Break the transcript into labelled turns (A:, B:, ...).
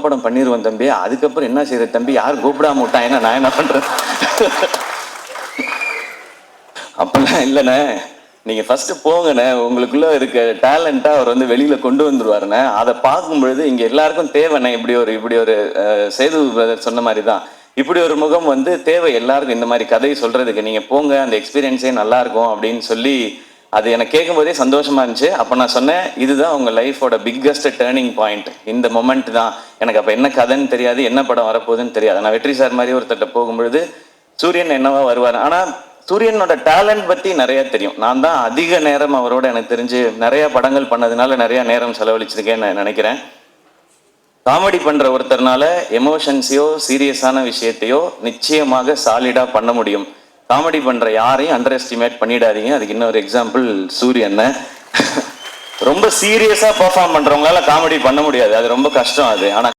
A: படம் பண்ணிடுவேன் தம்பி, அதுக்கப்புறம் என்ன செய்யற தம்பி, யார் கூப்பிடாம விட்டான், என்ன நான் என்ன பண்றேன்? அப்பெல்லாம் இல்லைண்ணே, நீங்க ஃபர்ஸ்ட் போங்கண்ணே, உங்களுக்குள்ள இருக்க டேலண்டா அவர் வந்து வெளியில கொண்டு வந்துருவாருண்ணே. அதை பார்க்கும் பொழுது இங்க எல்லாருக்கும் தேவைண்ணே. இப்படி ஒரு சேது பிரதர் சொன்ன மாதிரி தான், இப்படி ஒரு முகம் வந்து தேவை எல்லாருக்கும். இந்த மாதிரி கதையை சொல்றதுக்கு நீங்க போங்க, அந்த எக்ஸ்பீரியன்ஸே நல்லா இருக்கும் அப்படின்னு சொல்லி அது எனக்கு கேட்கும் போதே சந்தோஷமா இருந்துச்சு. அப்போ நான் சொன்னேன், இதுதான் உங்க லைஃபோட பிக்கஸ்ட் டேர்னிங் பாயிண்ட், இந்த மொமெண்ட் தான். எனக்கு அப்போ என்ன கதைன்னு தெரியாது, என்ன படம் வரப்போகுதுன்னு தெரியாது. நான் வெற்றி சார் மாதிரி ஒருத்தட்ட போகும்பொழுது சூரியன் என்னவா வருவார், ஆனால் சூரியனோட டேலண்ட் பற்றி நிறைய தெரியும். நான் தான் அதிக நேரம் அவரோட எனக்கு தெரிஞ்சு நிறைய படங்கள் பண்ணதுனால நிறைய நேரம் செலவழிச்சிருக்கேன்னு நினைக்கிறேன். காமெடி பண்ற ஒருத்தர்னால எமோஷன்ஸையோ சீரியஸான விஷயத்தையோ நிச்சயமாக சாலிடா பண்ண முடியும். காமெடி பண்ற யாரையும் அண்டர் எஸ்டிமேட் பண்ணிடாதீங்க. அதுக்கு இன்னொரு எக்ஸாம்பிள் சூரியன். ரொம்ப சீரியஸா பெர்ஃபார்ம் பண்றவங்களால காமெடி பண்ண முடியாது, அது ரொம்ப கஷ்டம் அது. ஆனா